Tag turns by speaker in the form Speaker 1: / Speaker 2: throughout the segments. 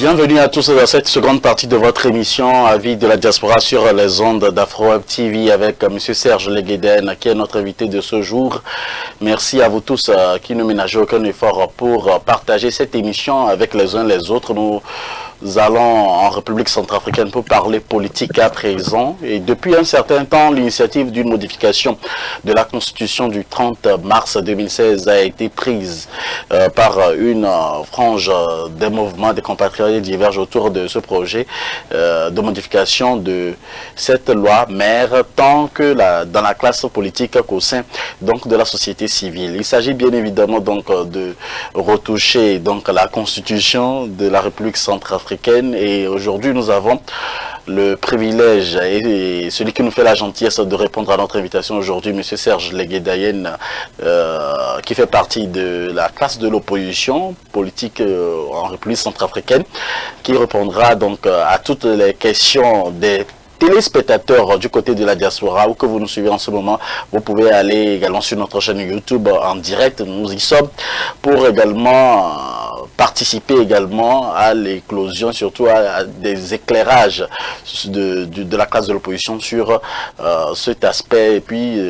Speaker 1: Bienvenue à tous dans cette seconde partie de votre émission Avis de la diaspora sur les ondes d'Afro-Web TV avec M. Serge Legueden qui est notre invité de ce jour. Merci à vous tous qui ne ménagez aucun effort pour partager cette émission avec les uns les autres. Nous allons en République centrafricaine pour parler politique à présent. Et depuis un certain temps, l'initiative d'une modification de la Constitution du 30 mars 2016 a été prise par une frange des mouvements des compatriotes divergent autour de ce projet de modification de cette loi mère tant que dans la classe politique qu'au sein donc de la société civile. Il s'agit bien évidemment donc de retoucher donc la Constitution de la République centrafricaine. Et aujourd'hui, nous avons le privilège et celui qui nous fait la gentillesse de répondre à notre invitation aujourd'hui, M. Serge Legueden, qui fait partie de la classe de l'opposition politique en République centrafricaine, qui répondra donc à toutes les questions des téléspectateurs du côté de la diaspora ou que vous nous suivez en ce moment. Vous pouvez aller également sur notre chaîne YouTube en direct, nous y sommes, pour également participer également à l'éclosion, surtout à des éclairages de la classe de l'opposition sur cet aspect et puis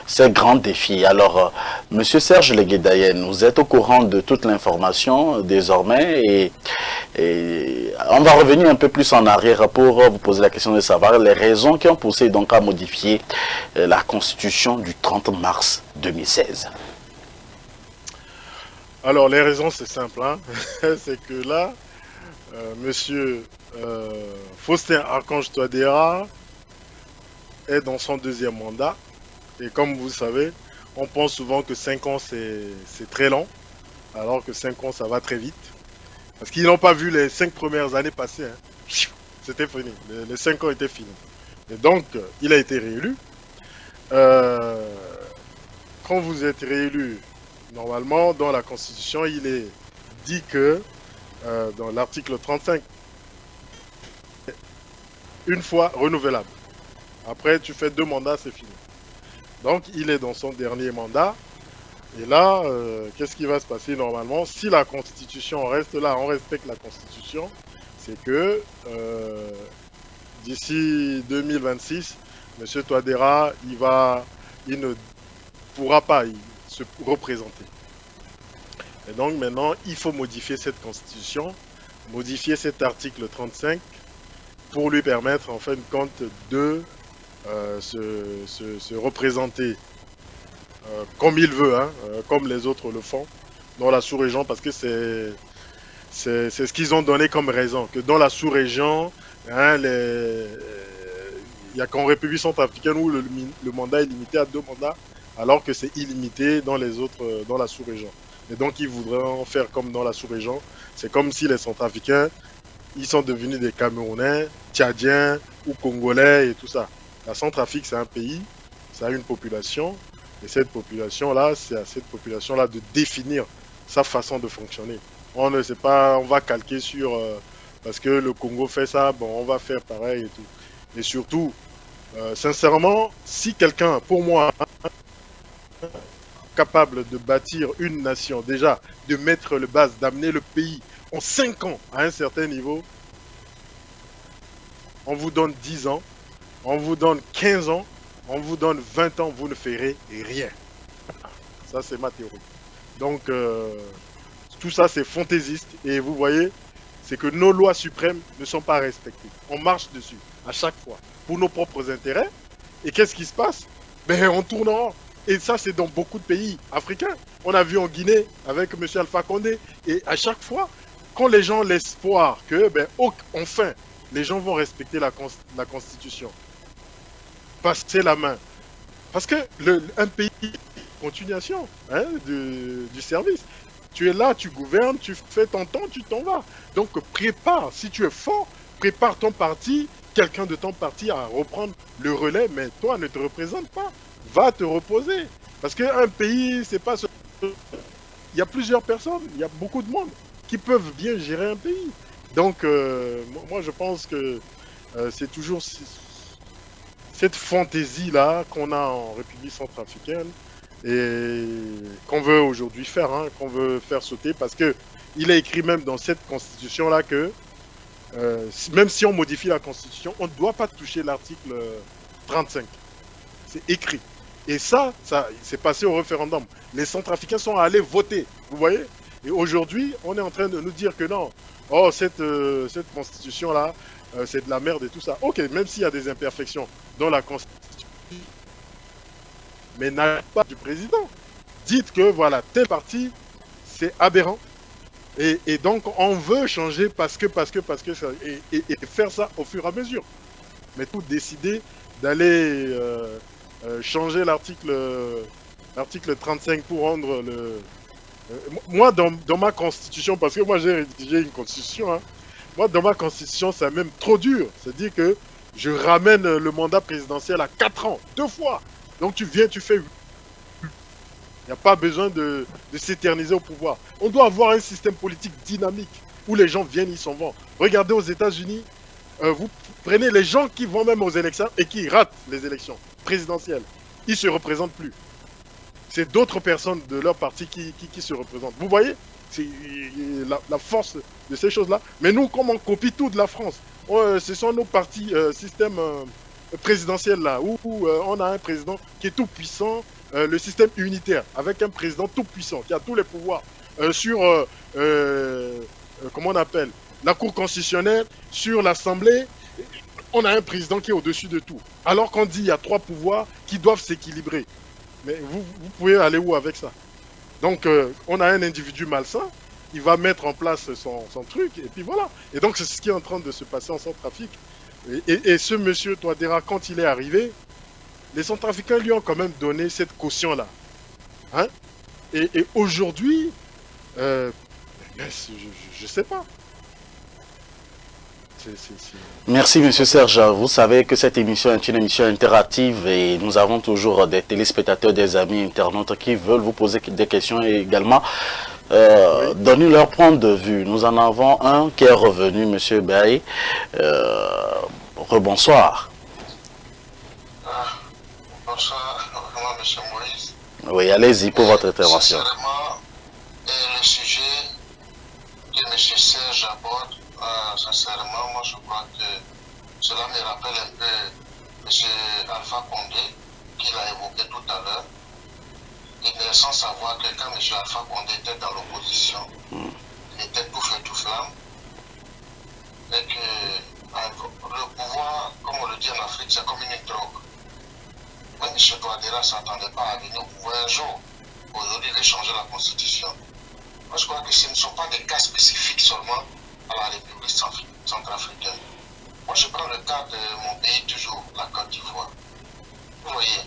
Speaker 1: ces grands défis. Alors, Monsieur Serge Legueden, vous êtes au courant de toute l'information désormais et on va revenir un peu plus en arrière pour vous poser la question de savoir les raisons qui ont poussé donc à modifier la Constitution du 30 mars 2016.
Speaker 2: Alors les raisons c'est simple, hein. C'est que là, monsieur Faustin Archange Touadéra est dans son deuxième mandat et comme vous savez, on pense souvent que 5 ans c'est très long, alors que 5 ans ça va très vite. Parce qu'ils n'ont pas vu les 5 premières années passer, hein. C'était fini, les 5 ans étaient finis. Et donc, il a été réélu. Quand vous êtes réélu, normalement, dans la Constitution, il est dit que, dans l'article 35, une fois renouvelable. Après, tu fais 2 mandats, c'est fini. Donc, il est dans son dernier mandat. Et là, qu'est-ce qui va se passer normalement? Si la Constitution reste là, on respecte la Constitution, c'est que d'ici 2026, M. Touadéra, il ne pourra pas se représenter. Et donc maintenant, il faut modifier cette Constitution, modifier cet article 35 pour lui permettre en fin de compte de se représenter comme il veut, hein, comme les autres le font dans la sous-région, parce que c'est ce qu'ils ont donné comme raison, que dans la sous-région, hein, il n'y a qu'en République centrafricaine où le mandat est limité à 2 mandats, alors que c'est illimité dans les autres, dans la sous-région. Et donc ils voudraient en faire comme dans la sous-région. C'est comme si les Centrafricains, ils sont devenus des Camerounais, Tchadiens ou Congolais et tout ça. La Centrafrique, c'est un pays, ça a une population, et cette population-là, c'est à cette population-là de définir sa façon de fonctionner. On ne sait pas, on va calquer sur parce que le Congo fait ça, bon, on va faire pareil et tout. Et surtout, sincèrement, si quelqu'un, pour moi, capable de bâtir une nation, déjà, de mettre le base, d'amener le pays en 5 ans à un certain niveau, on vous donne 10 ans, on vous donne 15 ans, on vous donne 20 ans, vous ne ferez rien. Ça, c'est ma théorie. Donc, tout ça, c'est fantaisiste. Et vous voyez, c'est que nos lois suprêmes ne sont pas respectées. On marche dessus à chaque fois pour nos propres intérêts. Et qu'est-ce qui se passe? Ben, on tourne en rond. Et ça, c'est dans beaucoup de pays africains. On a vu en Guinée avec M. Alpha Condé. Et à chaque fois, quand les gens ont l'espoir que, ben, enfin, les gens vont respecter la Constitution, passer la main. Parce que un pays, continuation, hein, du service. Tu es là, tu gouvernes, tu fais ton temps, tu t'en vas. Donc prépare, si tu es fort, prépare ton parti, quelqu'un de ton parti à reprendre le relais, mais toi ne te représente pas. Va te reposer. Parce qu'un pays, c'est pas ce... Il y a plusieurs personnes, il y a beaucoup de monde qui peuvent bien gérer un pays. Donc moi je pense que c'est toujours cette fantaisie-là qu'on a en République centrafricaine. et qu'on veut aujourd'hui faire, hein, qu'on veut faire sauter, parce que il est écrit même dans cette constitution-là que même si on modifie la constitution, on ne doit pas toucher l'article 35. C'est écrit. Et ça c'est passé au référendum. Les Centrafricains sont allés voter, vous voyez. Et aujourd'hui, on est en train de nous dire que non, oh, cette constitution-là, c'est de la merde et tout ça. Ok, même s'il y a des imperfections dans la constitution, mais n'allez pas du président. Dites que voilà, tel parti, c'est aberrant. Et donc, on veut changer parce que ça, et faire ça au fur et à mesure. Mais tout décider d'aller changer l'article 35 pour rendre le... moi, dans ma constitution, parce que moi j'ai rédigé une constitution, hein, moi dans ma constitution, c'est même trop dur. C'est-à-dire que je ramène le mandat présidentiel à 4 ans, 2 fois. Donc tu viens, tu fais... Il n'y a pas besoin de s'éterniser au pouvoir. On doit avoir un système politique dynamique où les gens viennent, ils s'en vont. Regardez aux États-Unis, vous prenez les gens qui vont même aux élections et qui ratent les élections présidentielles. Ils ne se représentent plus. C'est d'autres personnes de leur parti qui se représentent. Vous voyez, c'est la force de ces choses-là. Mais nous, comme on copie tout de la France, ce sont nos partis système présidentiel là, où on a un président qui est tout puissant, le système unitaire, avec un président tout puissant, qui a tous les pouvoirs sur, comment on appelle, la Cour constitutionnelle, sur l'Assemblée. On a un président qui est au-dessus de tout. Alors qu'on dit qu'il y a 3 pouvoirs qui doivent s'équilibrer. Mais vous pouvez aller où avec ça? Donc, on a un individu malsain, il va mettre en place son truc, et puis voilà. Et donc, c'est ce qui est en train de se passer en Centrafrique. Et ce monsieur Touadéra, quand il est arrivé, les Centrafricains lui ont quand même donné cette caution-là. Hein? Et aujourd'hui, je ne sais pas.
Speaker 1: Merci Monsieur Serge. Vous savez que cette émission est une émission interactive et nous avons toujours des téléspectateurs, des amis internautes qui veulent vous poser des questions et également donner leur point de vue. Nous en avons un qui est revenu, Monsieur Baye. Rebonsoir.
Speaker 3: Bonsoir, Monsieur Moïse.
Speaker 1: Oui, allez-y pour votre intervention.
Speaker 3: Sincèrement, le sujet que M. Serge aborde, sincèrement, moi je crois que cela me rappelle un peu M. Alpha Condé, qu'il a évoqué tout à l'heure. Il est sans savoir que quand M. Alpha Condé était dans l'opposition, il était tout feu, tout flamme, et que le pouvoir, comme on le dit en Afrique, c'est comme une drogue. Moi, M. Touadéra ne s'attendait pas à venir au pouvoir un jour. Aujourd'hui, il veut changer la constitution. Moi, je crois que ce ne sont pas des cas spécifiques seulement à la République centrafricaine. Moi, je prends le cas de mon pays toujours, la Côte d'Ivoire. Vous voyez,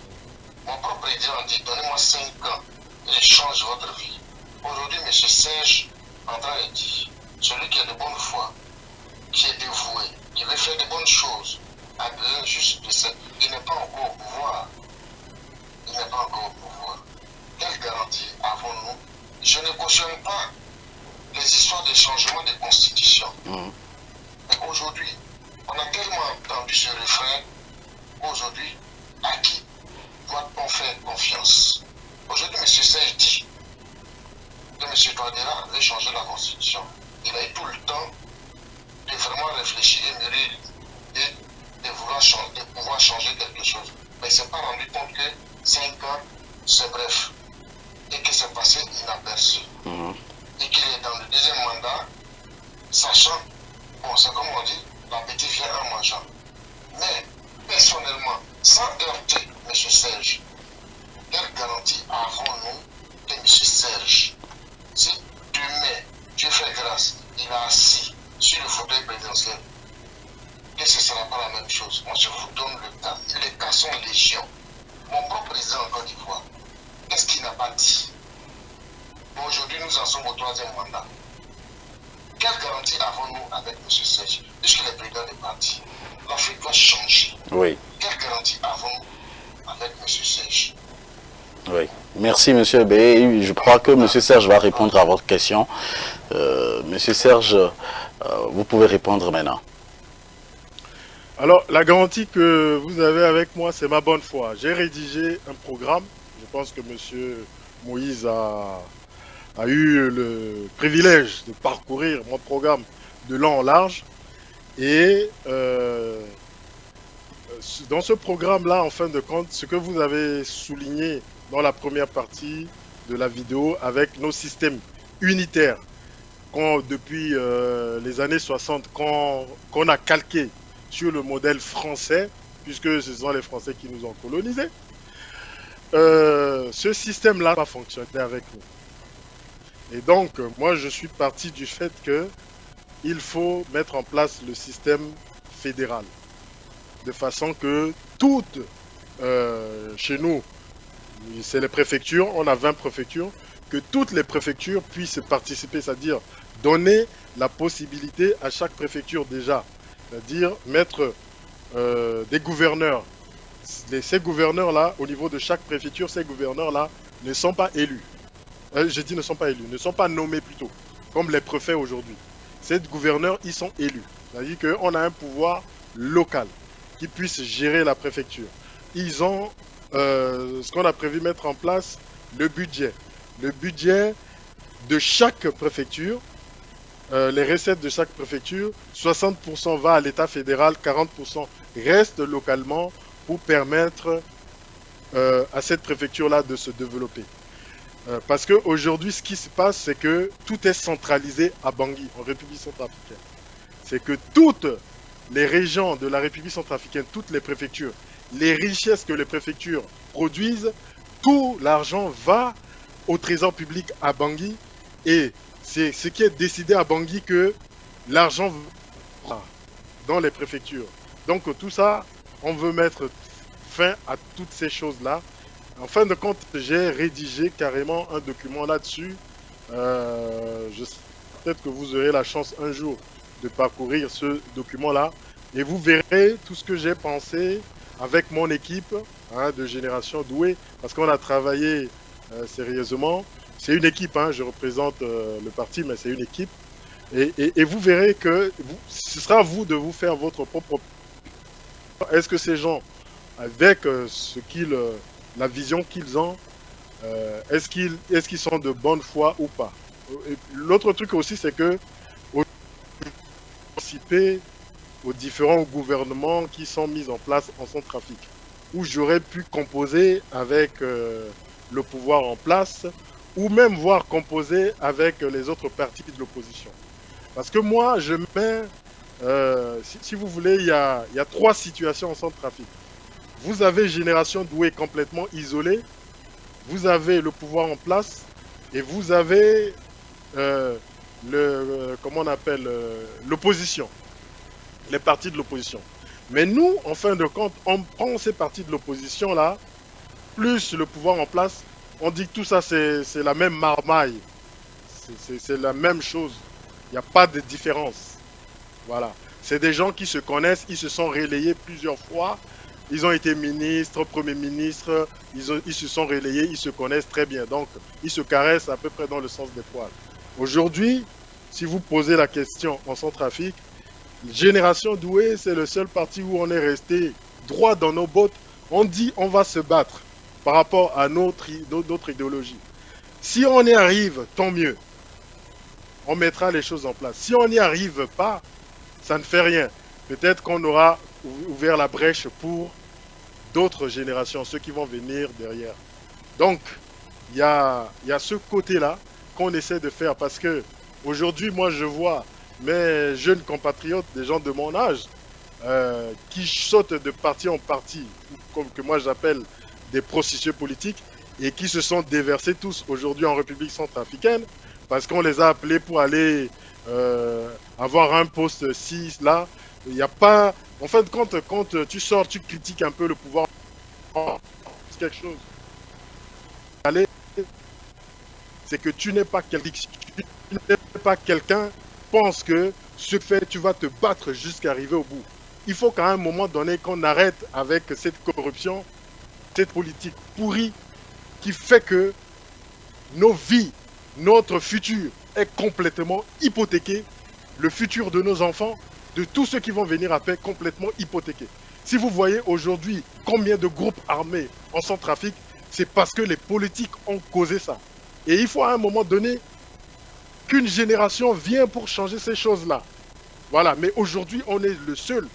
Speaker 3: mon propre président dit, donnez-moi 5 ans et je change votre vie. Aujourd'hui, M. Serge est en train de dire, celui qui a de bonne foi, qui est dévoué, qui veut faire de bonnes choses, a besoin juste de ça. Il n'est pas encore au pouvoir. Il n'est pas encore au pouvoir. Quelle garantie avons-nous? Je ne cautionne pas les histoires de changement de constitution. Mais aujourd'hui, on a tellement entendu ce refrain. Aujourd'hui, à qui doit-on faire confiance? Aujourd'hui, M. Serge dit que M. Touadéra veut changer la constitution. Il a eu tout le temps de vraiment réfléchir et mûrir et de vouloir changer, de pouvoir changer quelque chose. Mais il ne s'est pas rendu compte que 5 ans, c'est bref. Et que c'est passé inaperçu. Et qu'il est dans le deuxième mandat, sachant, bon, c'est comme on dit, l'appétit vient en mangeant. Mais, personnellement, sans heurter M. Serge, quelle garantie avons-nous que M. Serge, si demain, Dieu fait grâce, il a assis sur le fauteuil présidentiel, que ce ne sera pas la même chose? Moi, je vous donne le cas. Les cas sont légion. Mon propre président en Côte d'Ivoire, qu'est-ce qu'il n'a pas dit? Aujourd'hui, nous en sommes au 3e mandat. Quelle garantie avons-nous avec M. Serge, puisqu'il est président des partis? L'Afrique doit changer.
Speaker 1: Oui.
Speaker 3: Quelle garantie avons-nous avec M. Serge?
Speaker 1: Oui. Merci, M. B. Je crois que M. Serge va répondre à votre question. M. Serge, vous pouvez répondre maintenant.
Speaker 2: Alors, la garantie que vous avez avec moi, c'est ma bonne foi. J'ai rédigé un programme Je pense que M. Moïse a eu le privilège de parcourir mon programme de long en large. Et dans ce programme-là, en fin de compte, ce que vous avez souligné dans la première partie de la vidéo avec nos systèmes unitaires, depuis les années 60, qu'on a calqué sur le modèle français, puisque ce sont les Français qui nous ont colonisés, ce système-là va fonctionner avec nous. Et donc, moi, je suis parti du fait qu'il faut mettre en place le système fédéral, de façon que toutes, chez nous, c'est les préfectures, on a 20 préfectures, que toutes les préfectures puissent participer, c'est-à-dire donner la possibilité à chaque préfecture déjà, c'est-à-dire mettre des gouverneurs. Ces gouverneurs-là, au niveau de chaque préfecture, ces gouverneurs-là ne sont pas élus. Je dis ne sont pas élus, ne sont pas nommés plutôt, comme les préfets aujourd'hui. Ces gouverneurs, ils sont élus. C'est-à-dire qu'on a un pouvoir local qui puisse gérer la préfecture. Ils ont ce qu'on a prévu mettre en place, le budget. Le budget de chaque préfecture, les recettes de chaque préfecture, 60% va à l'État fédéral, 40% reste localement pour permettre à cette préfecture-là de se développer. Parce qu'aujourd'hui, ce qui se passe, c'est que tout est centralisé à Bangui, en République centrafricaine. C'est que toutes les régions de la République centrafricaine, toutes les préfectures, les richesses que les préfectures produisent, tout l'argent va au trésor public à Bangui. Et c'est ce qui est décidé à Bangui que l'argent va dans les préfectures. Donc tout ça, on veut mettre fin à toutes ces choses-là. En fin de compte, j'ai rédigé carrément un document là-dessus. Peut-être que vous aurez la chance un jour de parcourir ce document-là. Et vous verrez tout ce que j'ai pensé avec mon équipe de Génération Doué. Parce qu'on a travaillé sérieusement. C'est une équipe, je représente le parti, mais c'est une équipe. Et vous verrez que ce sera à vous de vous faire votre propre... Est-ce que ces gens, avec la vision qu'ils ont, est-ce qu'ils sont de bonne foi ou pas? L'autre truc aussi, c'est que participer aux différents gouvernements qui sont mis en place en Centrafrique, où j'aurais pu composer avec le pouvoir en place, ou même voir composer avec les autres partis de l'opposition. Parce que moi, je mets, si vous voulez, il y a 3 situations en Centrafrique. Vous avez Génération Doué complètement isolée, vous avez le pouvoir en place, et vous avez comment on appelle, l'opposition, les partis de l'opposition. Mais nous, en fin de compte, on prend ces partis de l'opposition-là, plus le pouvoir en place, on dit que tout ça, c'est la même marmaille. C'est la même chose. Il n'y a pas de différence. Voilà. C'est des gens qui se connaissent, ils se sont relayés plusieurs fois. Ils ont été ministres, premiers ministres, ils se sont relayés, ils se connaissent très bien. Donc, ils se caressent à peu près dans le sens des poils. Aujourd'hui, si vous posez la question en Centrafrique, Génération Doué, c'est le seul parti où on est resté droit dans nos bottes. On dit on va se battre par rapport à notre idéologie. Si on y arrive, tant mieux. On mettra les choses en place. Si on n'y arrive pas, ça ne fait rien. Peut-être qu'on aura ouvert la brèche pour d'autres générations, ceux qui vont venir derrière. Donc, il y a ce côté-là qu'on essaie de faire parce que aujourd'hui, moi, je vois mes jeunes compatriotes, des gens de mon âge, qui sautent de parti en parti, comme que moi j'appelle des processus politiques, et qui se sont déversés tous aujourd'hui en République centrafricaine, parce qu'on les a appelés pour aller avoir un poste 6 là. Il n'y a pas... En fin de compte, quand tu sors, tu critiques un peu le pouvoir. C'est quelque chose. Allez, c'est que tu n'es pas quelqu'un. Tu n'es pas quelqu'un. Pense que ce fait, tu vas te battre jusqu'à arriver au bout. Il faut qu'à un moment donné, qu'on arrête avec cette corruption, cette politique pourrie qui fait que nos vies, notre futur est complètement hypothéqué. Le futur de nos enfants, de tous ceux qui vont venir après, complètement hypothéqué. Si vous voyez aujourd'hui combien de groupes armés en Centrafrique, c'est parce que les politiques ont causé ça. Et il faut à un moment donné qu'une génération vienne pour changer ces choses-là. Voilà, mais aujourd'hui, on est le seul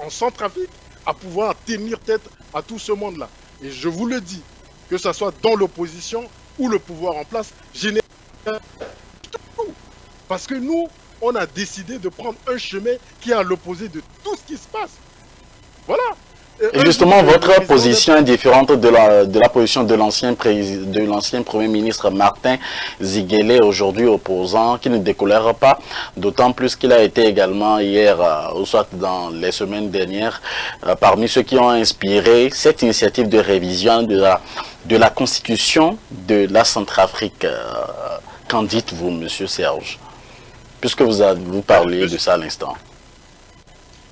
Speaker 2: en Centrafrique à pouvoir tenir tête à tout ce monde-là. Et je vous le dis, que ce soit dans l'opposition ou le pouvoir en place, parce que nous, on a décidé de prendre un chemin qui est à l'opposé de tout ce qui se passe. Voilà.
Speaker 1: Et justement, votre position est différente de la position de l'ancien Premier ministre Martin Ziguélé, aujourd'hui opposant, qui ne décolère pas, d'autant plus qu'il a été également hier, ou soit dans les semaines dernières, parmi ceux qui ont inspiré cette initiative de révision de la Constitution de la Centrafrique. Qu'en dites-vous, Monsieur Serge, puisque vous parliez de ça à l'instant?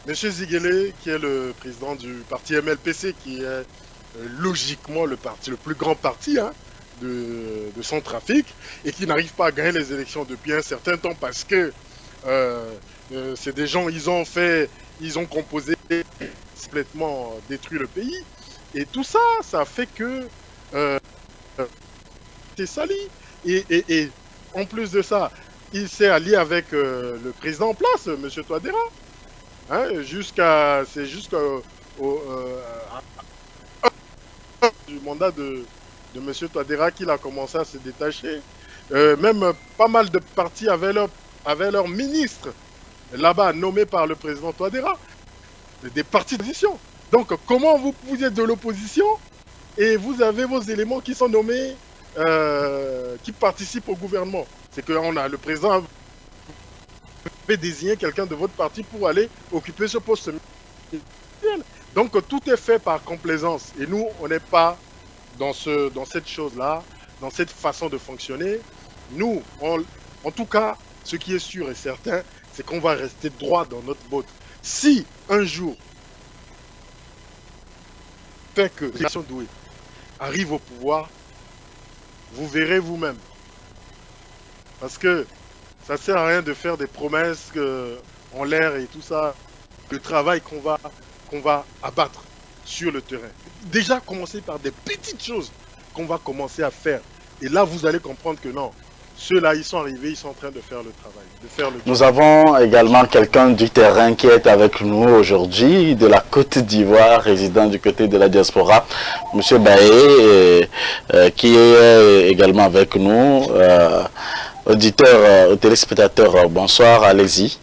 Speaker 2: Monsieur Ziguélé, qui est le président du parti MLPC, qui est logiquement le plus grand parti de Centrafrique, et qui n'arrive pas à gagner les élections depuis un certain temps parce que c'est des gens, ils ont composé, complètement détruit le pays. Et tout ça, ça fait que c'est sali. Et en plus de ça, il s'est allié avec le président en place, Monsieur Touadéra. Hein, c'est jusqu'au du mandat de M. Touadéra qu'il a commencé à se détacher. Même pas mal de partis avaient leur ministre là-bas nommé par le président Touadéra. Des partis d'opposition. Donc comment vous êtes de l'opposition et vous avez vos éléments qui sont nommés, qui participent au gouvernement? C'est que le président désigner quelqu'un de votre parti pour aller occuper ce poste. Donc tout est fait par complaisance et nous on n'est pas dans cette chose-là, dans cette façon de fonctionner. Nous, en tout cas, ce qui est sûr et certain, c'est qu'on va rester droit dans notre botte. Si un jour fait que Christian Doué arrive au pouvoir, vous verrez vous-même. Parce que ça ne sert à rien de faire des promesses en l'air et tout ça. Le travail qu'on va abattre sur le terrain. Déjà commencer par des petites choses qu'on va commencer à faire. Et là, vous allez comprendre que non. Ceux-là, ils sont arrivés, ils sont en train de faire le travail.
Speaker 1: Nous avons également quelqu'un du terrain qui est avec nous aujourd'hui, de la Côte d'Ivoire, résident du côté de la diaspora, Monsieur Baé, qui est également avec nous. Auditeurs, téléspectateurs, bonsoir, allez-y.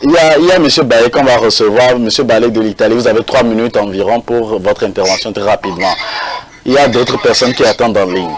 Speaker 1: Il y a M. Baé qu'on va recevoir, M. Baé de l'Italie. Vous avez 3 minutes environ pour votre intervention très rapidement. Il y a d'autres personnes qui attendent en ligne.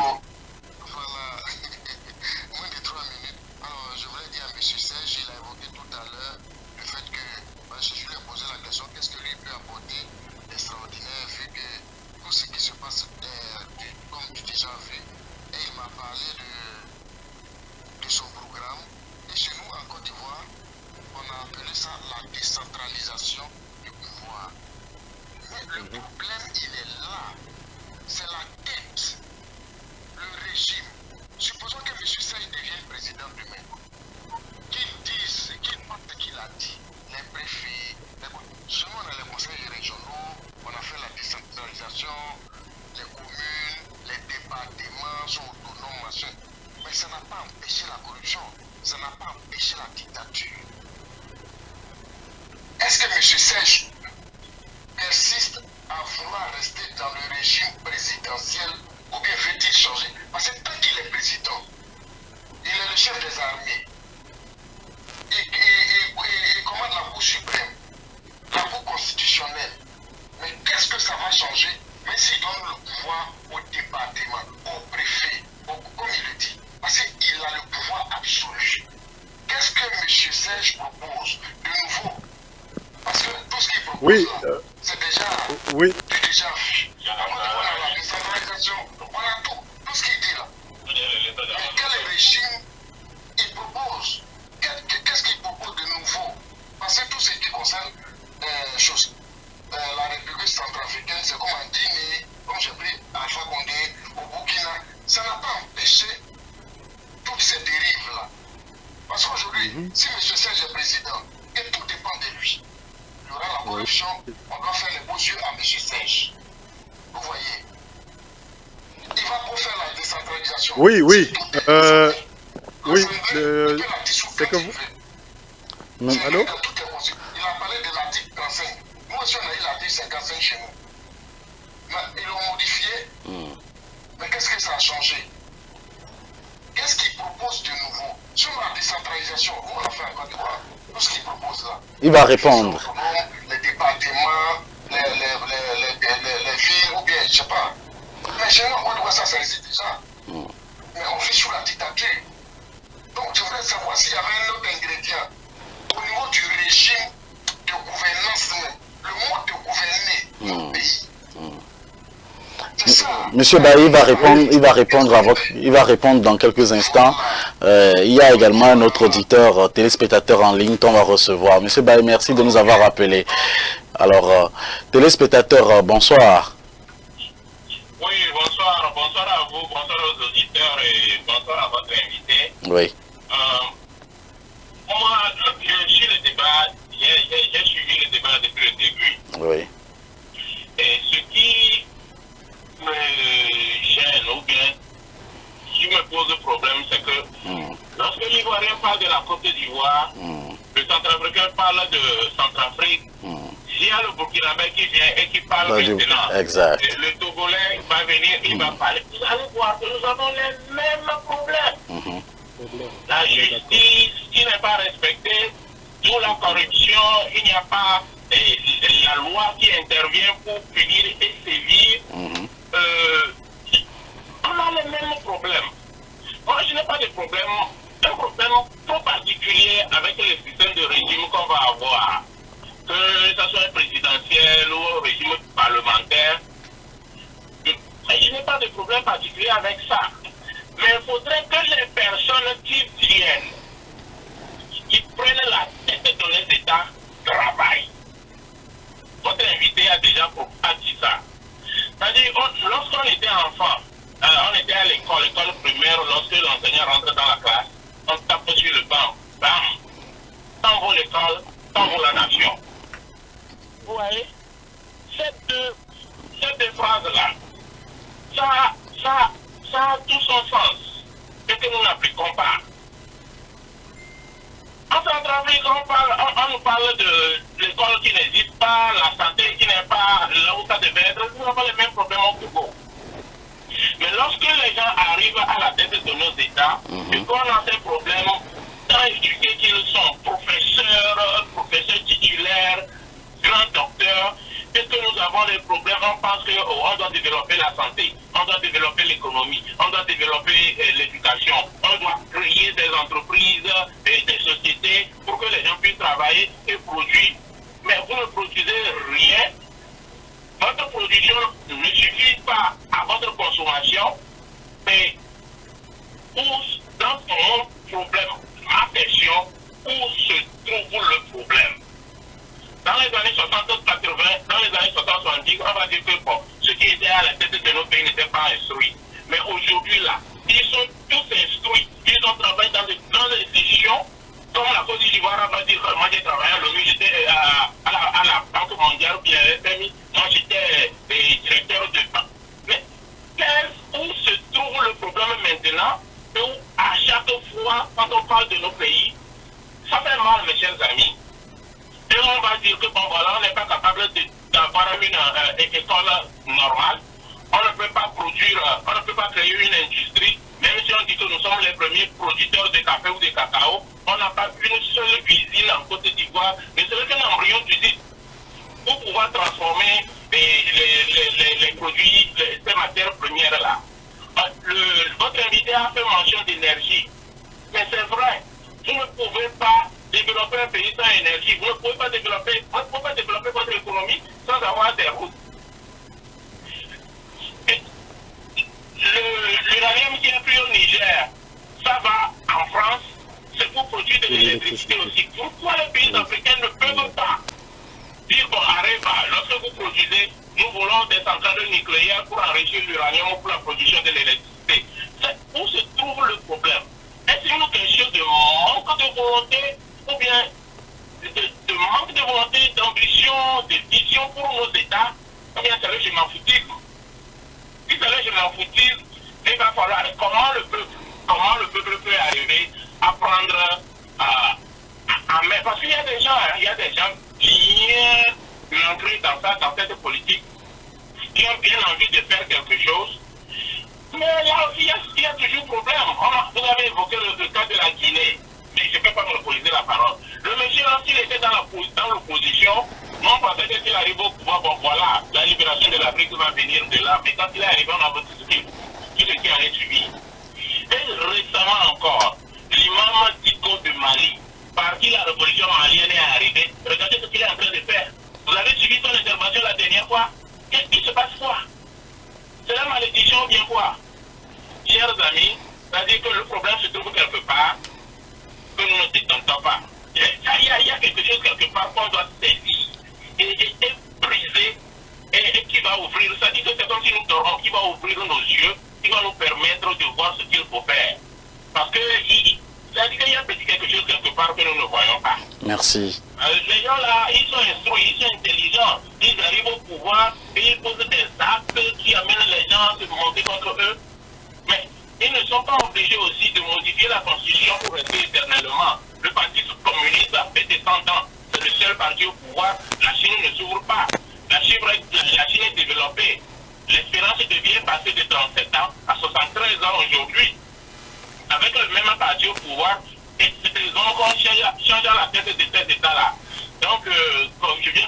Speaker 2: Oui, oui.
Speaker 3: corruption, on doit faire les beaux yeux à M. Serge. Vous voyez, il va pour faire la décentralisation.
Speaker 2: Oui, oui. Oui,
Speaker 3: c'est que vous...
Speaker 2: Allô?
Speaker 3: Il a parlé de l'article 35. Nous aussi, on a eu l'article 55 chez nous. Mais ils l'ont modifié. Mais qu'est-ce que ça a changé? Qu'est-ce qu'ils proposent de nouveau? Sur la décentralisation, on l'a fait en Côte d'Ivoire. Tout ce qu'ils proposent là.
Speaker 1: Il va répondre.
Speaker 3: Les départements, les villes, ou bien, je ne sais pas. Mais chez nous, on voit ça, ça existe déjà. Mais on vit sous la dictature. Donc, je voudrais savoir s'il y avait un autre ingrédient au niveau du régime de gouvernance, le mode de gouverner le pays. C'est ça.
Speaker 1: Monsieur Bailly il va répondre dans quelques instants. Il y a également un autre auditeur, téléspectateur en ligne qu'on va recevoir. Monsieur Bailly, merci de nous avoir appelé. Alors, téléspectateur, bonsoir.
Speaker 4: Oui, bonsoir à vous, bonsoir aux auditeurs et bonsoir à votre invité.
Speaker 1: Oui.
Speaker 4: Moi, je suis le débat, j'ai suivi le débat depuis le début.
Speaker 1: Oui.
Speaker 4: Et ce qui me gêne ou bien qui me pose problème, c'est que lorsque l'Ivoirien parle de la Côte d'Ivoire, le Centrafricain parle de Centrafrique, s'il y a le Burkinabé qui vient et qui parle maintenant,
Speaker 1: exact.
Speaker 4: Le Togolais va venir, il va parler. Vous allez voir que nous avons les mêmes problèmes. La justice qui n'est pas respectée, sous la corruption, il n'y a pas la loi qui intervient pour punir et sévir. On a les mêmes problèmes. Moi, je n'ai pas de problème, un problème trop particulier avec le système de régime qu'on va avoir. Que ce soit présidentiel ou régime parlementaire. Mais je n'ai pas de problème particulier avec ça. Mais il faudrait que les personnes qui viennent, qui prennent la tête de les États, travaillent. Votre invité a déjà dit ça. C'est-à-dire, lorsqu'on était enfant, on était à l'école primaire, lorsque l'enseignant rentre dans la classe, on tape sur le banc, bam, tant vaut l'école, tant vaut la nation. Vous voyez, ces deux phrases-là, ça a tout son sens, et que nous n'appliquons pas. En Centrafrique, on nous parle de l'école qui n'existe pas, la santé qui n'est pas là où ça devait être. Nous avons les mêmes problèmes au Congo. Mais lorsque les gens arrivent à la tête de nos États, et qu'on a ces problèmes, tant éduqués qu'ils sont, professeurs titulaires, grands docteurs, et que nous avons des problèmes, on pense qu'on doit développer la santé, on doit développer l'économie, on doit développer l'éducation, on doit créer des entreprises et des sociétés pour que les gens puissent travailler et produire. Mais vous ne produisez rien. Votre production ne suffit pas à votre consommation, mais dans mon problème, ma question, où se trouve le problème? Dans les années 60-80, dans les années 60-70, on va dire que bon, ceux qui étaient à la tête de nos pays n'étaient pas instruits. Mais aujourd'hui, là, ils sont tous instruits. Ils ont travaillé dans des grandes institutions, comme la Côte d'Ivoire va dire, moi j'ai travaillé à l'ONU, j'étais à la Banque mondiale, puis à FMI, moi j'étais directeur de banque. Mais où se trouve le problème maintenant, où à chaque fois, quand on parle de nos pays, ça fait mal, mes chers amis. Et on va dire que bon voilà, on n'est pas capable d'avoir une école normale. On ne peut pas produire, on ne peut pas créer une industrie, même si on dit que nous sommes les premiers producteurs de café ou de cacao. On n'a pas une seule usine en Côte d'Ivoire, mais c'est qu'un embryon d'usine pour pouvoir transformer les produits, ces matières premières-là. Votre invité a fait mention d'énergie, mais c'est vrai, vous ne pouvez pas développer un pays sans énergie. Vous ne pouvez pas développer votre économie sans avoir des routes. L'uranium qui est pris au Niger, ça va en France, c'est pour produire de l'électricité aussi. Pourquoi les pays africains ne peuvent pas dire bon, arrête, lorsque vous produisez, nous voulons des centrales nucléaires pour enrichir l'uranium ou pour la production de l'électricité. C'est où se trouve le problème? Est-ce une question de manque de volonté ou bien de manque de volonté, d'ambition, solution pour nos États, ou bien c'est le je m'en foutisme. Si c'est le je m'en foutisme, il va falloir comment le peuple peut arriver à prendre mais parce qu'il y a des gens, bien ancrés dans cette politique qui ont bien envie de faire quelque chose. Mais là aussi, il y a toujours problème. Vous avez évoqué le cas de la Guinée, mais je ne peux pas monopoliser la parole. Le monsieur, lorsqu'il était dans l'opposition, non pensait qu'il arrive au pouvoir, bon voilà, la libération de l'Afrique va venir de là, mais quand il est arrivé, on a vu tout ce qui en est suivi. Et récemment encore, l'imam Diko de Mali, par qui la révolution malienne est arrivée, regardez ce qu'il est en train de faire. Vous avez suivi son intervention la dernière fois? Qu'est-ce qui se passe quoi? C'est la malédiction ou bien quoi? Chers amis, c'est-à-dire que le problème se trouve quelque part, que nous ne détentons pas. Il y a quelque chose quelque part qu'on doit saisir et briser et qui va ouvrir, c'est-à-dire que c'est comme si nous dormons, qui va ouvrir nos yeux, qui va nous permettre de voir ce qu'il faut faire. Parce que c'est-à-dire qu'il y a petit quelque chose quelque part que nous ne voyons pas.
Speaker 1: Merci.
Speaker 4: Les gens là, ils sont instruits, ils sont intelligents, ils arrivent au pouvoir et ils posent des actes qui amènent les gens à se monter contre eux. Mais ils ne sont pas obligés aussi de modifier la constitution pour rester éternellement. Le parti communiste a fait des 100 ans. C'est le seul parti au pouvoir. La Chine ne s'ouvre pas. La Chine est développée. L'espérance de vie est passée de 37 ans à 73 ans aujourd'hui. Avec le même parti au pouvoir, et c'est des hommes qui changent à la tête de cet État-là. Donc, comme je vais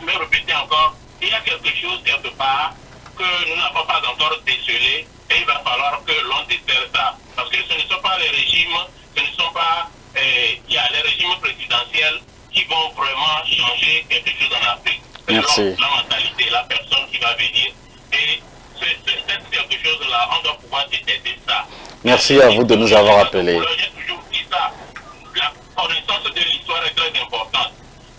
Speaker 4: me répéter encore, il y a quelque chose quelque part que nous n'avons pas encore décelé et il va falloir que l'on décèle ça. Parce que ce ne sont pas les régimes, ce ne sont pas les régimes présidentiels qui vont vraiment changer quelque chose en Afrique.
Speaker 1: Merci.
Speaker 4: La mentalité, la personne qui va venir. Et c'est quelque chose-là, on doit pouvoir détecter ça.
Speaker 1: Merci à vous de nous avoir appelés.
Speaker 4: J'ai toujours dit ça. La connaissance de l'histoire est très importante.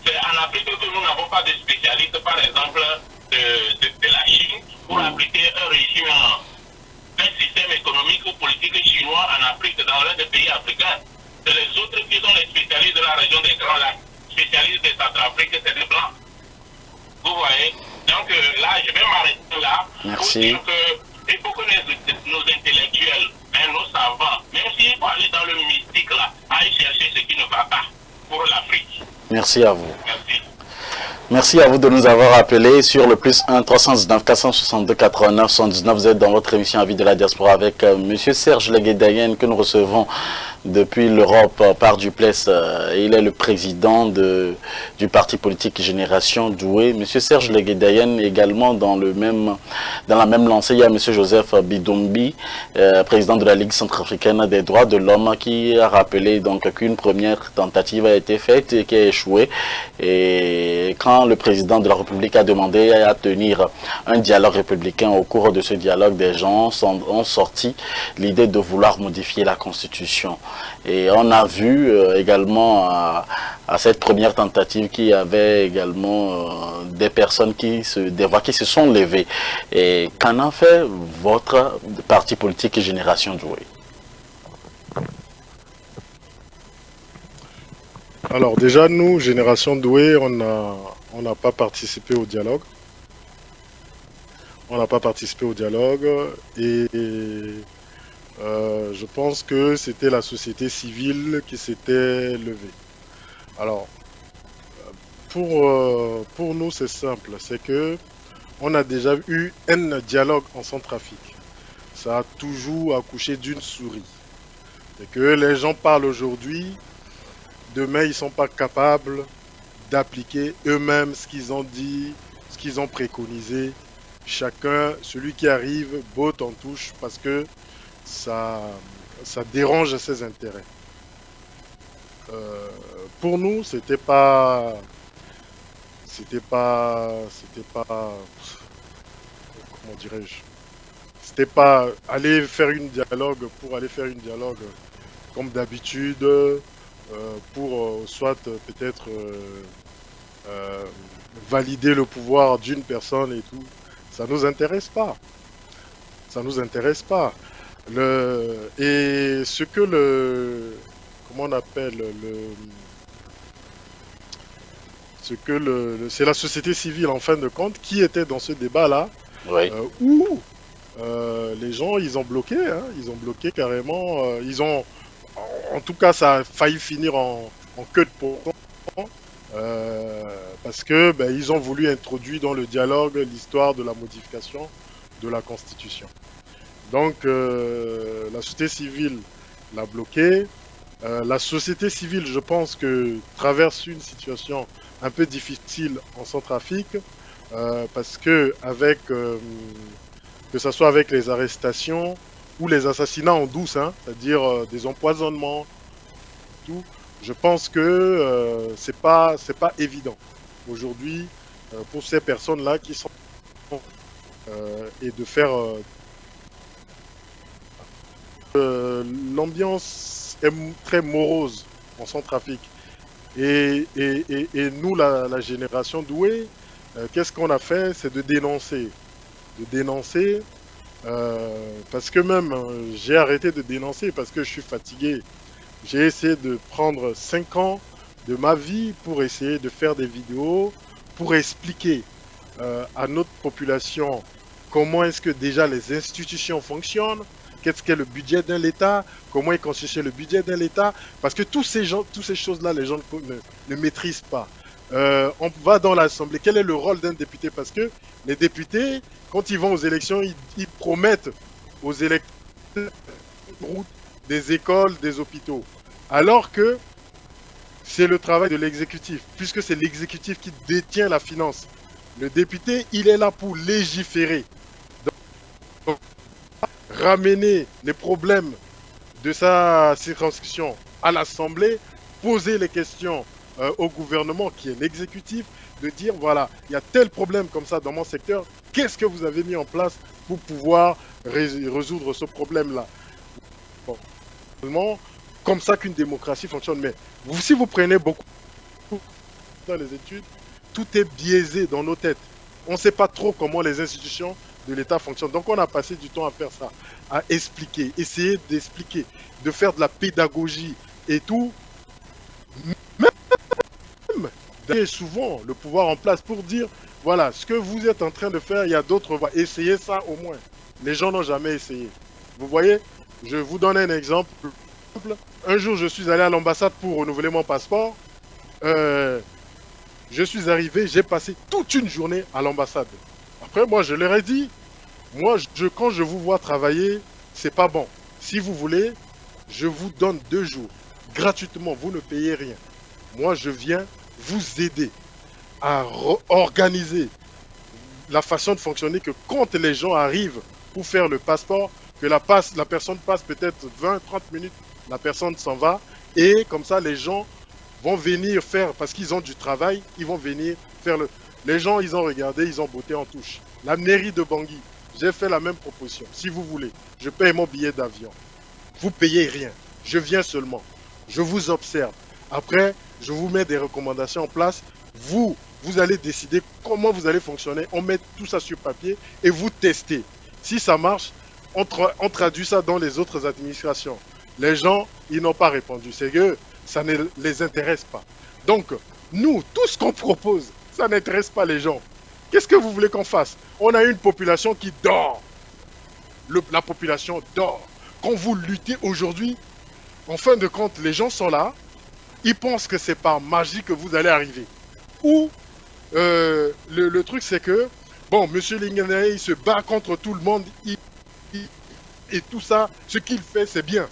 Speaker 4: C'est en Afrique que nous n'avons pas de spécialistes, par exemple, de la Chine, pour appliquer un régime, un système économique ou politique chinois en Afrique, dans l'un des pays africains. C'est les autres qui sont les spécialistes de la région des Grands Lacs. Spécialistes de Centrafrique, c'est des Blancs. Vous voyez? Donc là, je vais m'arrêter là.
Speaker 1: Merci.
Speaker 4: Pour dire que il faut que nos intellectuels, nos savants, même s'il faut aller dans le mystique là, aillent chercher ce qui ne va pas pour l'Afrique.
Speaker 1: Merci à vous.
Speaker 4: Merci.
Speaker 1: Merci à vous de nous avoir appelés sur le plus 1 319 462 89 79. Vous êtes dans votre émission Avis de la Diaspora avec Monsieur Serge Leguedayen que nous recevons depuis l'Europe par Duplessis. Il est le président du parti politique Génération Doué. Monsieur Serge Leguedayen également dans la même lancée. Il y a Monsieur Joseph Bidombi, président de la Ligue centrafricaine des droits de l'homme, qui a rappelé donc qu'une première tentative a été faite et qui a échoué. Et quand le président de la République a demandé à tenir un dialogue républicain, au cours de ce dialogue, des gens ont sorti l'idée de vouloir modifier la Constitution. Et on a vu également à cette première tentative qu'il y avait également des personnes des voix qui se sont levées. Et qu'en a fait votre parti politique Génération Doué?
Speaker 2: Alors déjà, nous, Génération Doué, on n'a pas participé au dialogue. On n'a pas participé au dialogue et je pense que c'était la société civile qui s'était levée. Alors, pour nous, c'est simple. C'est que on a déjà eu un dialogue en Centrafrique. Ça a toujours accouché d'une souris. Et que les gens parlent aujourd'hui, demain, ils ne sont pas capables d'appliquer eux-mêmes ce qu'ils ont dit, ce qu'ils ont préconisé. Chacun, celui qui arrive, botte en touche parce que ça dérange ses intérêts. Pour nous, c'était pas, comment dirais-je, c'était pas aller faire une dialogue pour aller faire une dialogue comme d'habitude, pour soit peut-être valider le pouvoir d'une personne et tout. Ça nous intéresse pas. Ça nous intéresse pas. Et ce que comment on appelle c'est la société civile en fin de compte qui était dans ce débat-là,
Speaker 1: Oui.
Speaker 2: où les gens, ils ont bloqué, hein, ils ont bloqué carrément, en tout cas, ça a failli finir en queue de poisson, parce que ben, ils ont voulu introduire dans le dialogue l'histoire de la modification de la Constitution. Donc, la société civile l'a bloqué. La société civile, je pense que traverse une situation un peu difficile en Centrafrique, parce que que ce soit avec les arrestations ou les assassinats en douce, hein, c'est-à-dire des empoisonnements, tout, je pense que c'est pas évident aujourd'hui pour ces personnes-là qui sont et de faire l'ambiance est très morose en Centrafrique. Et nous, la génération douée, qu'est-ce qu'on a fait? C'est de dénoncer. De dénoncer, parce que même, j'ai arrêté de dénoncer parce que je suis fatigué. J'ai essayé de prendre 5 ans de ma vie pour essayer de faire des vidéos, pour expliquer à notre population comment est-ce que déjà les institutions fonctionnent, qu'est-ce qu'est le budget d'un État, comment est constitué le budget d'un État, parce que toutes ces choses-là, les gens ne maîtrisent pas. On va dans l'Assemblée, quel est le rôle d'un député? Parce que les députés, quand ils vont aux élections, ils promettent aux électeurs des écoles, des hôpitaux. Alors que c'est le travail de l'exécutif, puisque c'est l'exécutif qui détient la finance. Le député, il est là pour légiférer. Donc, ramener les problèmes de sa circonscription à l'Assemblée, poser les questions au gouvernement qui est l'exécutif, de dire voilà, il y a tel problème comme ça dans mon secteur, qu'est-ce que vous avez mis en place pour pouvoir résoudre ce problème-là? Bon, comme ça qu'une démocratie fonctionne. Mais si vous prenez beaucoup dans les études, tout est biaisé dans nos têtes. On ne sait pas trop comment les institutions de l'État fonctionnent. Donc on a passé du temps à faire ça, à expliquer, essayer d'expliquer, de faire de la pédagogie et tout. Même d'aller souvent le pouvoir en place pour dire, voilà, ce que vous êtes en train de faire, il y a d'autres voies. Essayez ça au moins. Les gens n'ont jamais essayé. Vous voyez, je vous donne un exemple. Un jour, je suis allé à l'ambassade pour renouveler mon passeport. Je suis arrivé, j'ai passé toute une journée à l'ambassade. Après, moi, je leur ai dit, moi, quand je vous vois travailler, c'est pas bon. Si vous voulez, je vous donne 2 jours. Gratuitement, vous ne payez rien. Moi, je viens vous aider à organiser la façon de fonctionner, que quand les gens arrivent pour faire le passeport, que la personne passe peut-être 20-30 minutes, la personne s'en va, et comme ça, les gens vont venir faire, parce qu'ils ont du travail, ils vont venir faire le... Les gens, ils ont regardé, ils ont botté en touche. La mairie de Bangui, j'ai fait la même proposition. Si vous voulez, je paye mon billet d'avion. Vous payez rien. Je viens seulement. Je vous observe. Après, je vous mets des recommandations en place. Vous allez décider comment vous allez fonctionner. On met tout ça sur papier et vous testez. Si ça marche, on traduit ça dans les autres administrations. Les gens, ils n'ont pas répondu. C'est que ça ne les intéresse pas. Donc, nous, tout ce qu'on propose, ça n'intéresse pas les gens. Qu'est-ce que vous voulez qu'on fasse? On a une population qui dort. La population dort. Quand vous luttez aujourd'hui, en fin de compte, les gens sont là. Ils pensent que c'est par magie que vous allez arriver. Ou, le truc c'est que, bon, M. Linguenaï, il se bat contre tout le monde. Et tout ça, ce qu'il fait, c'est bien.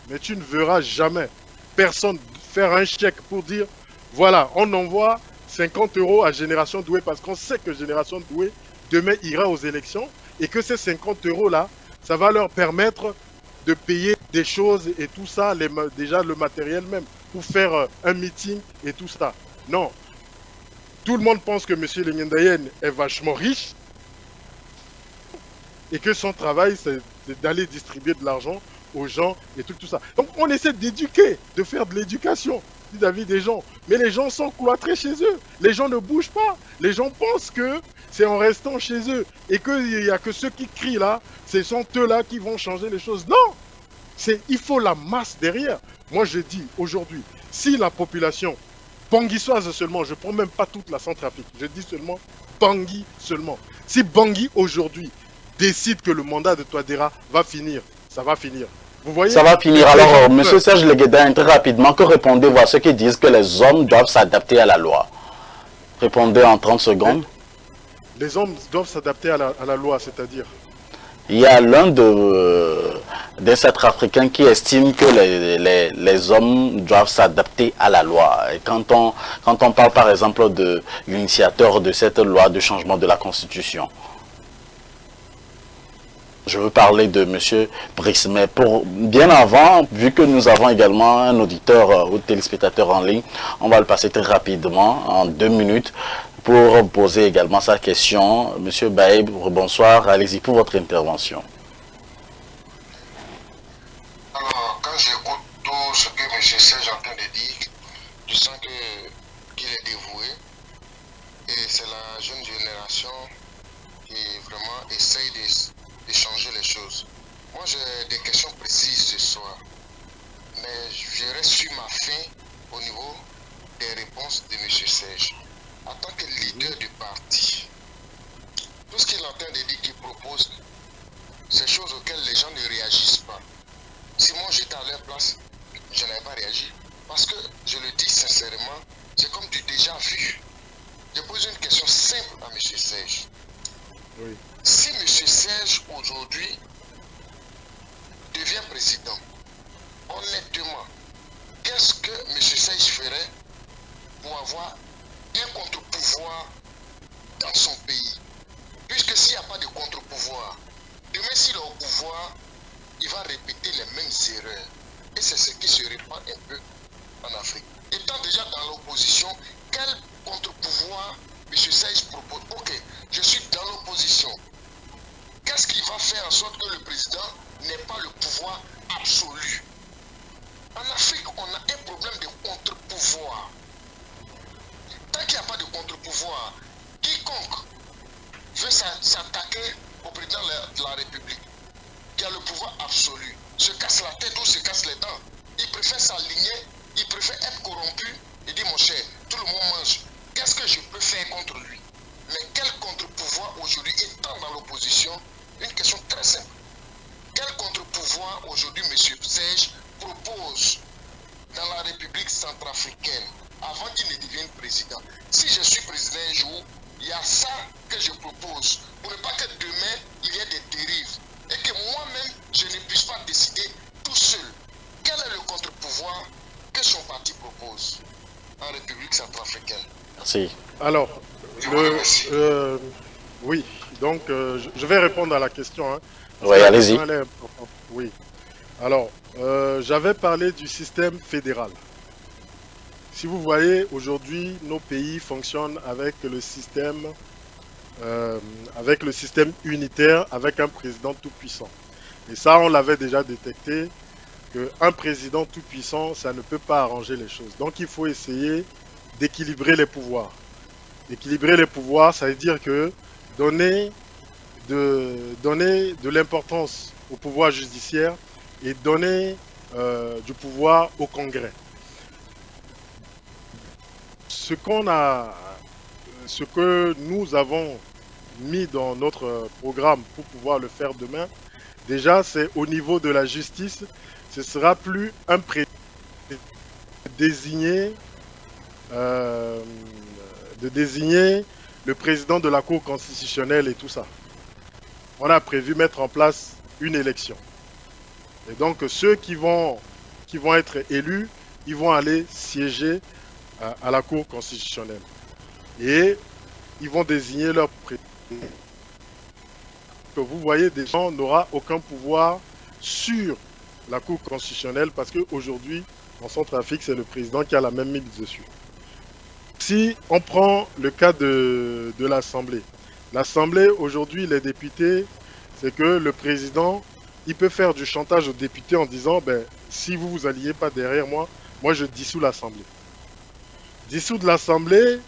Speaker 2: Mais tu ne verras jamais personne faire un chèque pour dire, voilà, on envoie 50 € à Génération Douée parce qu'on sait que Génération Douée, demain, ira aux élections et que ces 50 € là, ça va leur permettre de payer des choses et tout ça, déjà le matériel même, pour faire un meeting et tout ça. Non. Tout le monde pense que M. Linguenaï est vachement riche et que son travail, c'est d'aller distribuer de l'argent aux gens et tout ça. Donc on essaie d'éduquer, de faire de l'éducation vis-à-vis des gens. Mais les gens sont cloîtrés chez eux. Les gens ne bougent pas. Les gens pensent que c'est en restant chez eux. Et qu'il n'y a que ceux qui crient là, ce sont eux-là qui vont changer les choses. Non! Il faut la masse derrière. Moi je dis aujourd'hui, si la population banguissoise seulement, je ne prends même pas toute la Centrafrique, je dis seulement Bangui seulement. Si Bangui aujourd'hui décide que le mandat de Touadéra va finir, ça va finir. Vous voyez?
Speaker 1: Ça va finir. Alors, monsieur Serge Leguéden, très rapidement, que répondez-vous à ceux qui disent que les hommes doivent s'adapter à la loi? Répondez en 30 secondes.
Speaker 2: Les hommes doivent s'adapter à la loi, c'est-à-dire?
Speaker 1: Il y a l'un des Centrafricains qui estime que les hommes doivent s'adapter à la loi. Et quand on parle par exemple de l'initiateur de cette loi de changement de la Constitution, je veux parler de M. Brice, mais bien avant, vu que nous avons également un auditeur ou téléspectateur en ligne, on va le passer très rapidement, en 2 minutes, pour poser également sa question. Monsieur Baïb, bonsoir, allez-y pour votre intervention.
Speaker 3: Alors, quand j'écoute tout ce que M. Serge est en train de dire, je sens qu'il est dévoué. Et c'est la jeune génération qui vraiment essaye de changer les choses. Moi, j'ai des questions précises ce soir. Mais je reste sur ma faim au niveau des réponses de M. Serge. En tant que leader du parti, tout ce qu'il est en train de dire, qu'il propose, c'est choses auxquelles les gens ne réagissent pas. Si moi j'étais à leur place, je n'avais pas réagi. Parce que, je le dis sincèrement, c'est comme du déjà vu. Je pose une question simple à M. Serge.
Speaker 2: Oui.
Speaker 3: Si M. Serge aujourd'hui devient président, honnêtement, qu'est-ce que M. Serge ferait pour avoir un contre-pouvoir dans son pays? Puisque s'il n'y a pas de contre-pouvoir, demain s'il est au pouvoir, il va répéter les mêmes erreurs. Et c'est ce qui se répand un peu en Afrique. Étant déjà dans l'opposition, quel contre-pouvoir M. Serge propose? Ok, je suis dans l'opposition. Qu'est-ce qui va faire en sorte que le président n'ait pas le pouvoir absolu? En Afrique, on a un problème de contre-pouvoir. Tant qu'il n'y a pas de contre-pouvoir, quiconque veut s'attaquer au président de la République, qui a le pouvoir absolu, se casse la tête ou se casse les dents. Il préfère s'aligner, il préfère être corrompu. Il dit, mon cher, tout le monde mange. Qu'est-ce que je peux faire contre lui? Mais quel contre-pouvoir aujourd'hui, étant dans l'opposition? Une question très simple. Quel contre-pouvoir aujourd'hui M. Serge propose dans la République centrafricaine avant qu'il ne devienne président? Si je suis président un jour, il y a ça que je propose pour ne pas que demain il y ait des dérives et que moi-même je ne puisse pas décider tout seul. Quel est le contre-pouvoir que son parti propose en République centrafricaine?
Speaker 1: Merci.
Speaker 2: Alors, oui, donc je vais répondre à la question. Hein,
Speaker 1: Oui, allez-y.
Speaker 2: Oui. Alors, j'avais parlé du système fédéral. Si vous voyez, aujourd'hui, nos pays fonctionnent avec le système unitaire, avec un président tout-puissant. Et ça, on l'avait déjà détecté, qu'un président tout-puissant, ça ne peut pas arranger les choses. Donc, il faut essayer d'équilibrer les pouvoirs. Équilibrer les pouvoirs, ça veut dire que donner de l'importance au pouvoir judiciaire et donner du pouvoir au Congrès. Ce que nous avons mis dans notre programme pour pouvoir le faire demain, déjà c'est au niveau de la justice, ce sera plus un président désigné de désigner le président de la Cour constitutionnelle et tout ça. On a prévu mettre en place une élection. Et donc ceux qui vont être élus, ils vont aller siéger à la Cour constitutionnelle. Et ils vont désigner leur président. Que vous voyez, des gens n'aura aucun pouvoir sur la Cour constitutionnelle parce qu'aujourd'hui, en Centrafrique, c'est le président qui a la même mise dessus. Si on prend le cas de l'Assemblée, l'Assemblée, aujourd'hui, les députés, c'est que le président, il peut faire du chantage aux députés en disant, ben, si vous vous alliez pas derrière moi, moi je dissous l'Assemblée. Dissoudre l'Assemblée,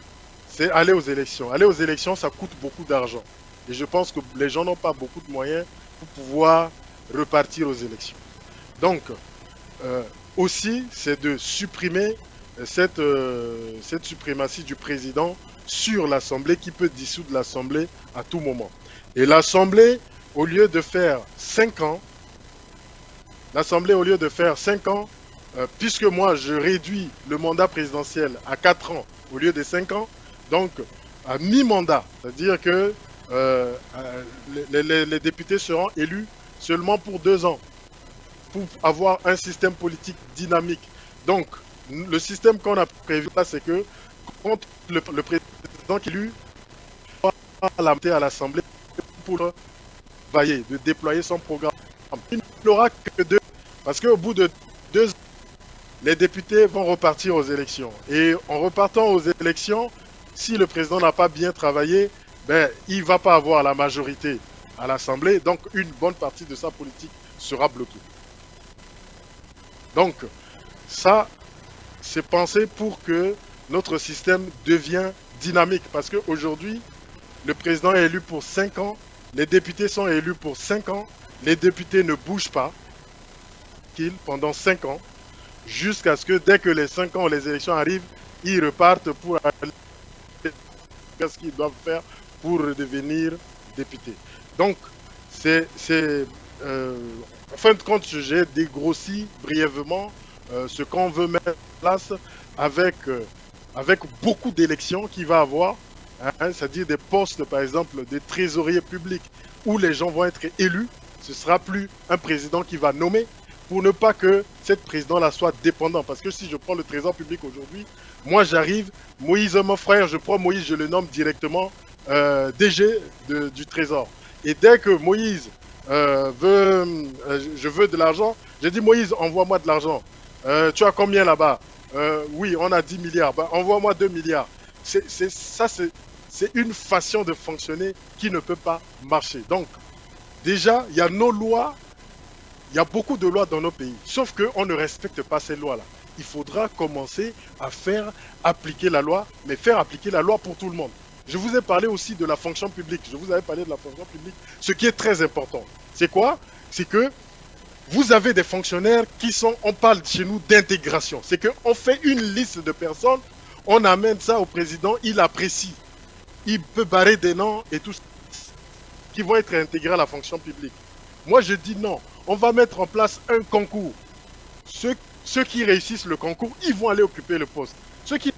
Speaker 2: c'est aller aux élections. Aller aux élections, ça coûte beaucoup d'argent. Et je pense que les gens n'ont pas beaucoup de moyens pour pouvoir repartir aux élections. Donc, aussi, c'est de supprimer cette suprématie du président sur l'Assemblée qui peut dissoudre l'Assemblée à tout moment. Et l'Assemblée, au lieu de faire 5 ans, puisque moi je réduis le mandat présidentiel à 4 ans au lieu de 5 ans, donc à mi-mandat, c'est-à-dire que les députés seront élus seulement pour 2 ans, pour avoir un système politique dynamique. Donc, le système qu'on a prévu là, c'est que quand le président qui est élu va à l'Assemblée pour travailler, de déployer son programme. Il n'aura que 2, parce qu'au bout de 2 ans, les députés vont repartir aux élections. Et en repartant aux élections, si le président n'a pas bien travaillé, ben, il ne va pas avoir la majorité à l'Assemblée, donc une bonne partie de sa politique sera bloquée. Donc, ça, c'est pensé pour que notre système devienne dynamique. Parce qu'aujourd'hui, le président est élu pour 5 ans, les députés sont élus pour 5 ans, les députés ne bougent pas pendant 5 ans, jusqu'à ce que dès que les 5 ans, les élections arrivent, ils repartent pour aller faire ce qu'ils doivent faire pour devenir députés. Donc, en fin de compte, j'ai dégrossi brièvement ce qu'on veut mettre en place avec beaucoup d'élections qu'il va avoir, hein, c'est-à-dire des postes, par exemple, de trésoriers publics, où les gens vont être élus. Ce ne sera plus un président qui va nommer, pour ne pas que cette président-là soit dépendant. Parce que si je prends le trésor public aujourd'hui, moi j'arrive, Moïse, mon frère, je prends Moïse, je le nomme directement DG du trésor. Et dès que Moïse je veux de l'argent, j'ai dit Moïse, envoie-moi de l'argent. Tu as combien là-bas? Oui, on a 10 milliards. Ben, envoie-moi 2 milliards. C'est une façon de fonctionner qui ne peut pas marcher. Donc, déjà, il y a nos lois. Il y a beaucoup de lois dans nos pays, sauf qu'on ne respecte pas ces lois-là. Il faudra commencer à faire appliquer la loi, mais faire appliquer la loi pour tout le monde. Je vous ai parlé aussi de la fonction publique. Je vous avais parlé de la fonction publique. Ce qui est très important, c'est quoi? C'est que vous avez des fonctionnaires qui sont, on parle chez nous d'intégration. C'est qu'on fait une liste de personnes, on amène ça au président, il apprécie. Il peut barrer des noms et tout ça, qui vont être intégrés à la fonction publique. Moi, je dis non. On va mettre en place un concours. Ceux qui réussissent le concours, ils vont aller occuper le poste. Ceux qui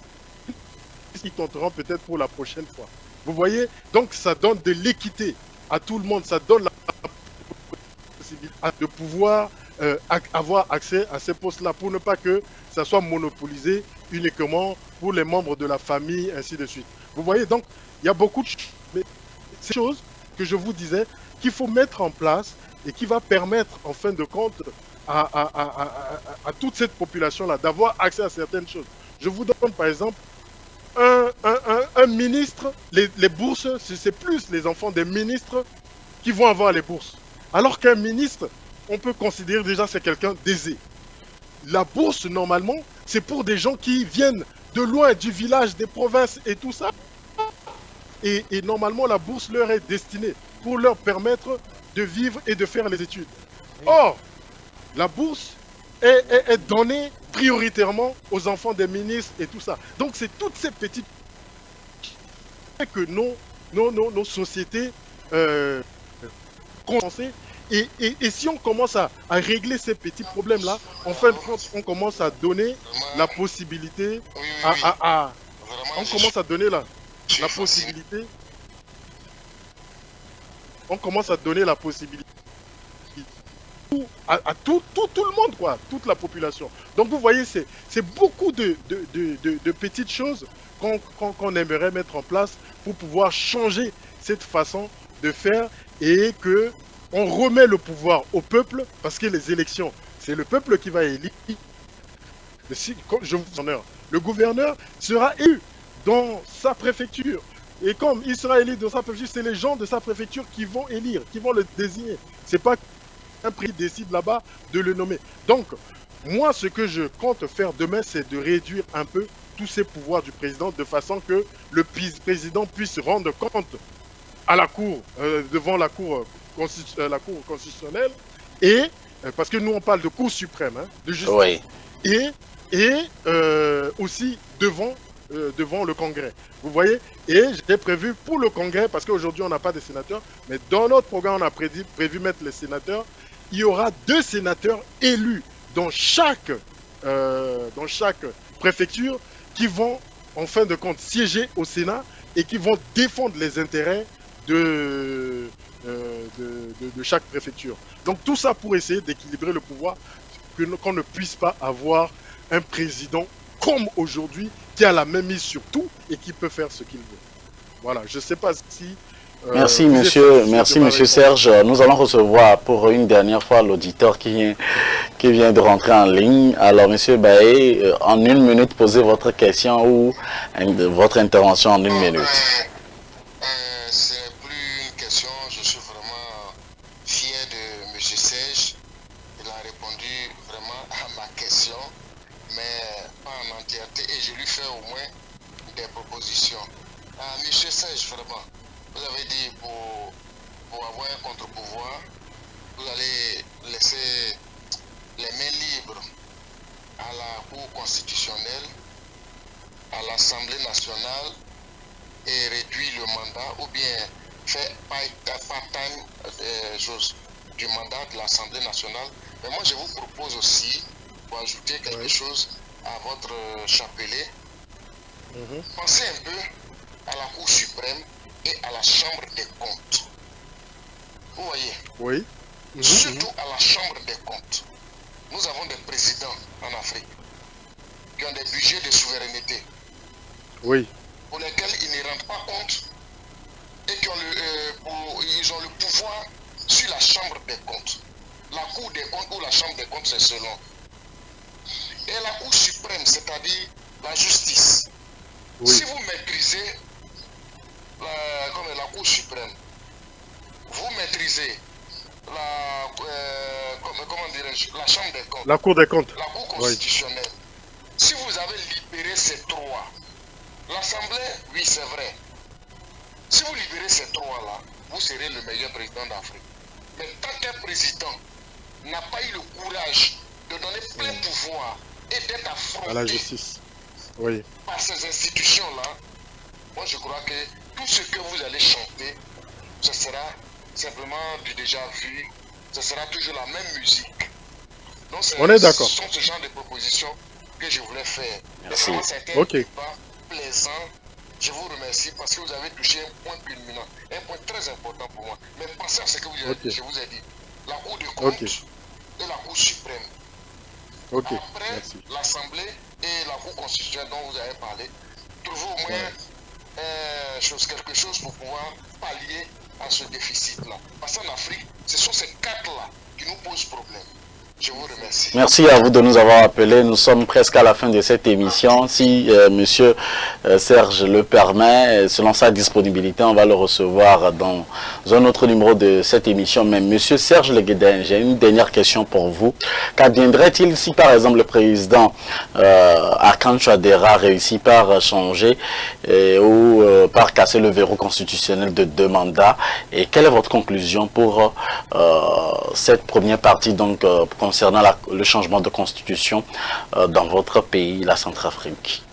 Speaker 2: tenteront peut-être pour la prochaine fois. Vous voyez? Donc, ça donne de l'équité à tout le monde. Ça donne la possibilité de pouvoir avoir accès à ces postes-là pour ne pas que ça soit monopolisé uniquement pour les membres de la famille, ainsi de suite. Vous voyez? Donc, il y a beaucoup de choses que je vous disais qu'il faut mettre en place et qui va permettre, en fin de compte, à toute cette population-là d'avoir accès à certaines choses. Je vous donne, par exemple, un ministre, les bourses, c'est plus les enfants des ministres qui vont avoir les bourses. Alors qu'un ministre, on peut considérer déjà c'est quelqu'un d'aisé. La bourse, normalement, c'est pour des gens qui viennent de loin, du village, des provinces et tout ça. Et normalement, la bourse leur est destinée pour leur permettre de vivre et de faire les études. Or, la bourse est donnée prioritairement aux enfants des ministres et tout ça. Donc, c'est toutes ces petites que nos sociétés commencent. Et si on commence à régler ces petits problèmes-là, en fin de compte, on commence à donner la possibilité on commence à donner la possibilité. On commence à donner la possibilité à tout le monde, quoi, toute la population. Donc vous voyez, c'est beaucoup de petites choses qu'on aimerait mettre en place pour pouvoir changer cette façon de faire et que on remet le pouvoir au peuple, parce que les élections, c'est le peuple qui va élire. Le gouverneur sera élu dans sa préfecture. Et comme il sera élu dans sa préfecture, c'est les gens de sa préfecture qui vont élire, qui vont le désigner. C'est pas un prix décide là-bas de le nommer. Donc, moi, ce que je compte faire demain, c'est de réduire un peu tous ces pouvoirs du président de façon que le président puisse rendre compte à la cour, devant la cour constitutionnelle, et parce que nous on parle de cour suprême, hein, de justice,
Speaker 1: Oui.
Speaker 2: et et aussi devant le Congrès. Vous voyez? Et j'ai prévu pour le Congrès, parce qu'aujourd'hui on n'a pas de sénateurs, mais dans notre programme on a prévu mettre les sénateurs. Il y aura 2 sénateurs élus dans chaque préfecture qui vont en fin de compte siéger au Sénat et qui vont défendre les intérêts de chaque préfecture. Donc tout ça pour essayer d'équilibrer le pouvoir, qu'on ne puisse pas avoir un président comme aujourd'hui qui a la même mise sur tout et qui peut faire ce qu'il veut. Voilà, je ne sais pas si...
Speaker 1: merci monsieur Serge. Nous allons recevoir pour une dernière fois l'auditeur qui vient de rentrer en ligne. Alors monsieur Baé, en 1 minute, posez votre question ou votre intervention en 1 minute.
Speaker 3: C'est plus une question, je suis vraiment fier de monsieur Serge. Il a répondu vraiment à ma question, mais pas en entièreté, et je lui fais au moins des propositions. Monsieur Serge, vraiment, vous avez dit pour avoir un contre-pouvoir, vous allez laisser les mains libres à la Cour constitutionnelle, à l'Assemblée nationale, et réduire le mandat, ou bien faire part-time du mandat de l'Assemblée nationale. Mais moi, je vous propose aussi, pour ajouter quelque chose à votre chapelet, pensez un peu à la Cour suprême et à la Chambre des comptes. Vous voyez?
Speaker 2: Oui.
Speaker 3: Surtout à la Chambre des comptes. Nous avons des présidents en Afrique qui ont des budgets de souveraineté.
Speaker 2: Oui.
Speaker 3: Pour lesquels ils ne rendent pas compte et qui ont ils ont le pouvoir sur la Chambre des comptes. La Cour des comptes ou la Chambre des comptes, c'est selon. Et la Cour suprême, c'est-à-dire la justice.
Speaker 2: Oui.
Speaker 3: Si vous maîtrisez la Cour suprême, vous maîtrisez la Chambre des comptes,
Speaker 2: la Cour des comptes,
Speaker 3: la Cour constitutionnelle. Oui. Si vous avez libéré ces 3, l'Assemblée, oui, c'est vrai. Si vous libérez ces 3-là, vous serez le meilleur président d'Afrique. Mais tant qu'un président n'a pas eu le courage de donner plein pouvoir et d'être affronté
Speaker 2: à la justice, oui,
Speaker 3: par ces institutions-là, moi je crois que tout ce que vous allez chanter, ce sera simplement du déjà vu, ce sera toujours la même musique. Donc
Speaker 2: on est d'accord.
Speaker 3: Ce sont ce genre de propositions que je voulais faire.
Speaker 1: Merci.
Speaker 3: C'était un débat plaisant. Je vous remercie parce que vous avez touché un point culminant, un point très important pour moi. Mais pensez à ce que je vous ai dit. La Cour des comptes et la Cour suprême. Après, l'Assemblée et la Cour constitutionnelle dont vous avez parlé, trouvez au moins quelque chose pour pouvoir pallier à ce déficit-là. Parce qu'en Afrique, ce sont ces 4-là qui nous posent problème. Je vous remercie.
Speaker 1: Merci à vous de nous avoir appelés. Nous sommes presque à la fin de cette émission. Si monsieur Serge le permet, selon sa disponibilité, on va le recevoir dans un autre numéro de cette émission. Mais monsieur Serge Legueden, j'ai une dernière question pour vous. Qu'adviendrait-il si par exemple le président Archange Touadéra réussit par changer ou par casser le verrou constitutionnel de 2 mandats? Et quelle est votre conclusion pour cette première partie donc concernant le changement de constitution dans votre pays, la Centrafrique?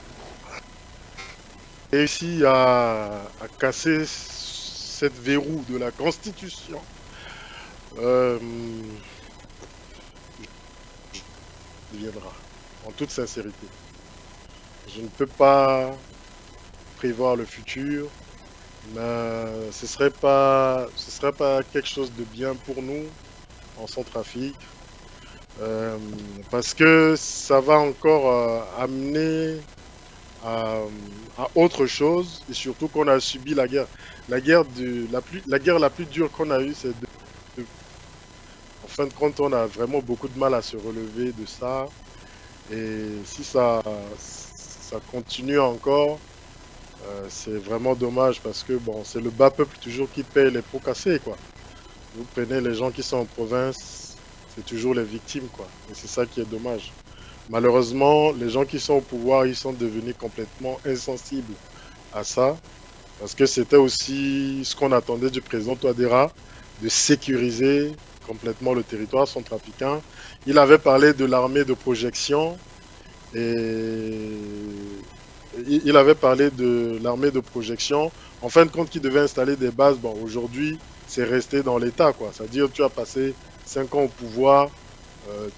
Speaker 2: Réussi à casser cette verrou de la constitution. Viendra, en toute sincérité. Je ne peux pas prévoir le futur, mais ce ne serait pas quelque chose de bien pour nous en Centrafrique. Parce que ça va encore amener à autre chose, et surtout qu'on a subi la guerre. La guerre la plus dure qu'on a eue, c'est en fin de compte, on a vraiment beaucoup de mal à se relever de ça. Et si ça continue encore, c'est vraiment dommage parce que bon, c'est le bas peuple toujours qui paye les pots cassés, quoi. Vous prenez les gens qui sont en province, c'est toujours les victimes, quoi. Et c'est ça qui est dommage. Malheureusement, les gens qui sont au pouvoir, ils sont devenus complètement insensibles à ça. Parce que c'était aussi ce qu'on attendait du président Touadéra, de sécuriser complètement le territoire centrafricain. Il avait parlé de l'armée de projection. Et il avait parlé de l'armée de projection. En fin de compte, qui devait installer des bases. Bon, aujourd'hui, c'est resté dans l'État, quoi. C'est-à-dire, tu as passé 5 ans au pouvoir,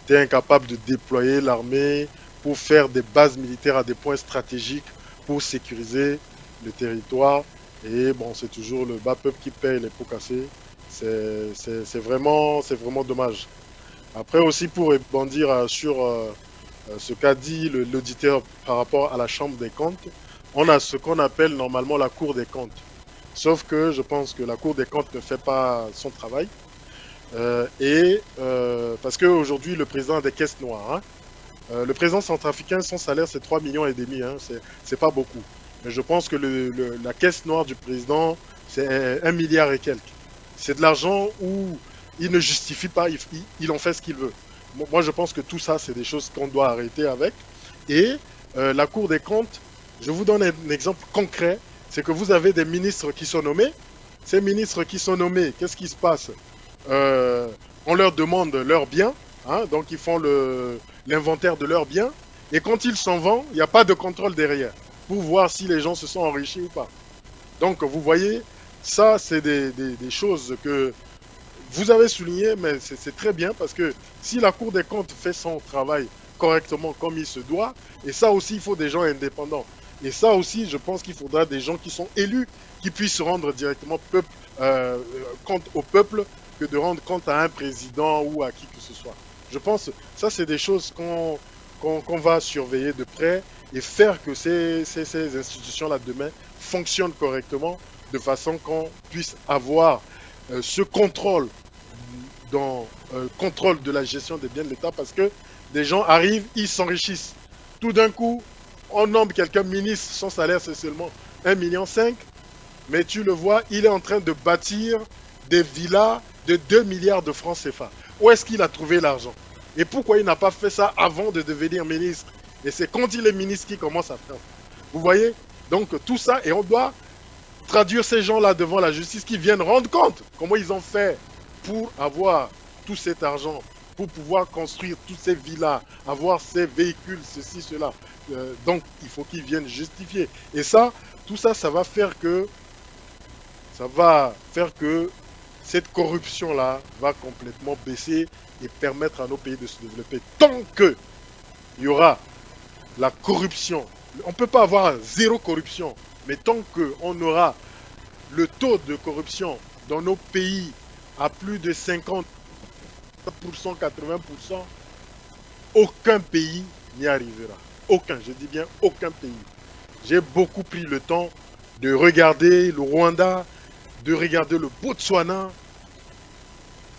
Speaker 2: tu es incapable de déployer l'armée pour faire des bases militaires à des points stratégiques pour sécuriser le territoire. Et bon, c'est toujours le bas peuple qui paye les pots cassés. C'est vraiment dommage. Après aussi, pour rebondir sur ce qu'a dit l'auditeur par rapport à la Chambre des comptes, on a ce qu'on appelle normalement la Cour des comptes. Sauf que je pense que la Cour des comptes ne fait pas son travail. Parce qu'aujourd'hui, le président a des caisses noires. Hein. Le président centrafricain, son salaire, c'est 3,5 millions. Hein. C'est pas beaucoup. Mais je pense que la caisse noire du président, c'est 1 milliard et quelques. C'est de l'argent où il ne justifie pas, il en fait ce qu'il veut. Moi, je pense que tout ça, c'est des choses qu'on doit arrêter avec. Et la Cour des comptes, je vous donne un exemple concret, c'est que vous avez des ministres qui sont nommés. Ces ministres qui sont nommés, qu'est-ce qui se passe? On leur demande leurs biens, hein, donc ils font l'inventaire de leurs biens. Et quand ils s'en vont, il n'y a pas de contrôle derrière pour voir si les gens se sont enrichis ou pas. Donc, vous voyez, ça, c'est des choses que vous avez soulignées, mais c'est très bien parce que si la Cour des comptes fait son travail correctement comme il se doit, et ça aussi, il faut des gens indépendants. Et ça aussi, je pense qu'il faudra des gens qui sont élus, qui puissent se rendre directement compte au peuple, que de rendre compte à un président ou à qui que ce soit. Je pense que ça, c'est des choses qu'on va surveiller de près et faire que ces institutions-là demain fonctionnent correctement de façon qu'on puisse avoir ce contrôle contrôle de la gestion des biens de l'État, parce que des gens arrivent, ils s'enrichissent. Tout d'un coup, on nomme quelqu'un ministre, son salaire c'est seulement 1,5 million, mais tu le vois, il est en train de bâtir des villas de 2 milliards de francs CFA. Où est-ce qu'il a trouvé l'argent? Et pourquoi il n'a pas fait ça avant de devenir ministre? Et c'est quand il est ministre qu'il commence à faire. Vous voyez? Donc tout ça, et on doit traduire ces gens-là devant la justice qui viennent rendre compte comment ils ont fait pour avoir tout cet argent, pour pouvoir construire toutes ces villas, avoir ces véhicules, ceci, cela. Donc il faut qu'ils viennent justifier. Et ça, tout ça, ça va faire que cette corruption-là va complètement baisser et permettre à nos pays de se développer. Tant qu'il y aura la corruption, on ne peut pas avoir zéro corruption, mais tant qu'on aura le taux de corruption dans nos pays à plus de 50%, 80%, aucun pays n'y arrivera. Aucun, je dis bien aucun pays. J'ai beaucoup pris le temps de regarder le Rwanda, de regarder le Botswana.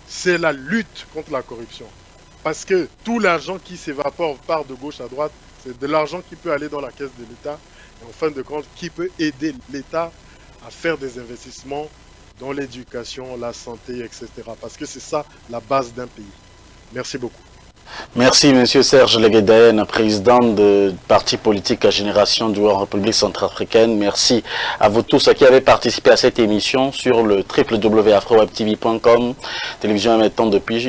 Speaker 2: C'est la lutte contre la corruption. Parce que tout l'argent qui s'évapore part de gauche à droite, c'est de l'argent qui peut aller dans la caisse de l'État. Et en fin de compte, qui peut aider l'État à faire des investissements dans l'éducation, la santé, etc. Parce que c'est ça la base d'un pays. Merci beaucoup.
Speaker 1: Merci, Monsieur Serge Legueden, président du parti politique à Génération du République centrafricaine. Merci à vous tous qui avez participé à cette émission sur le www.afrowebtv.com, télévision émettant depuis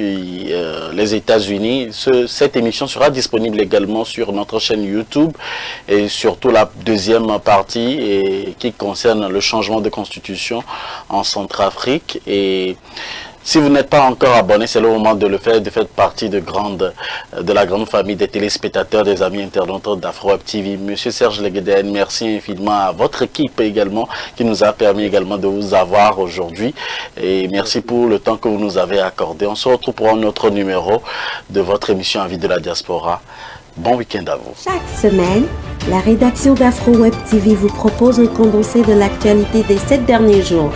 Speaker 1: les États-Unis. Cette émission sera disponible également sur notre chaîne YouTube et surtout la deuxième partie qui concerne le changement de constitution en Centrafrique. Et si vous n'êtes pas encore abonné, c'est le moment de le faire, de faire partie de la grande famille des téléspectateurs, des amis internautes d'Afroweb TV. Monsieur Serge Legueden, merci infiniment à votre équipe également, qui nous a permis également de vous avoir aujourd'hui. Et merci pour le temps que vous nous avez accordé. On se retrouve pour un autre numéro de votre émission Avis de la Diaspora. Bon week-end à vous.
Speaker 5: Chaque semaine, la rédaction d'Afroweb TV vous propose un condensé de l'actualité des 7 derniers jours.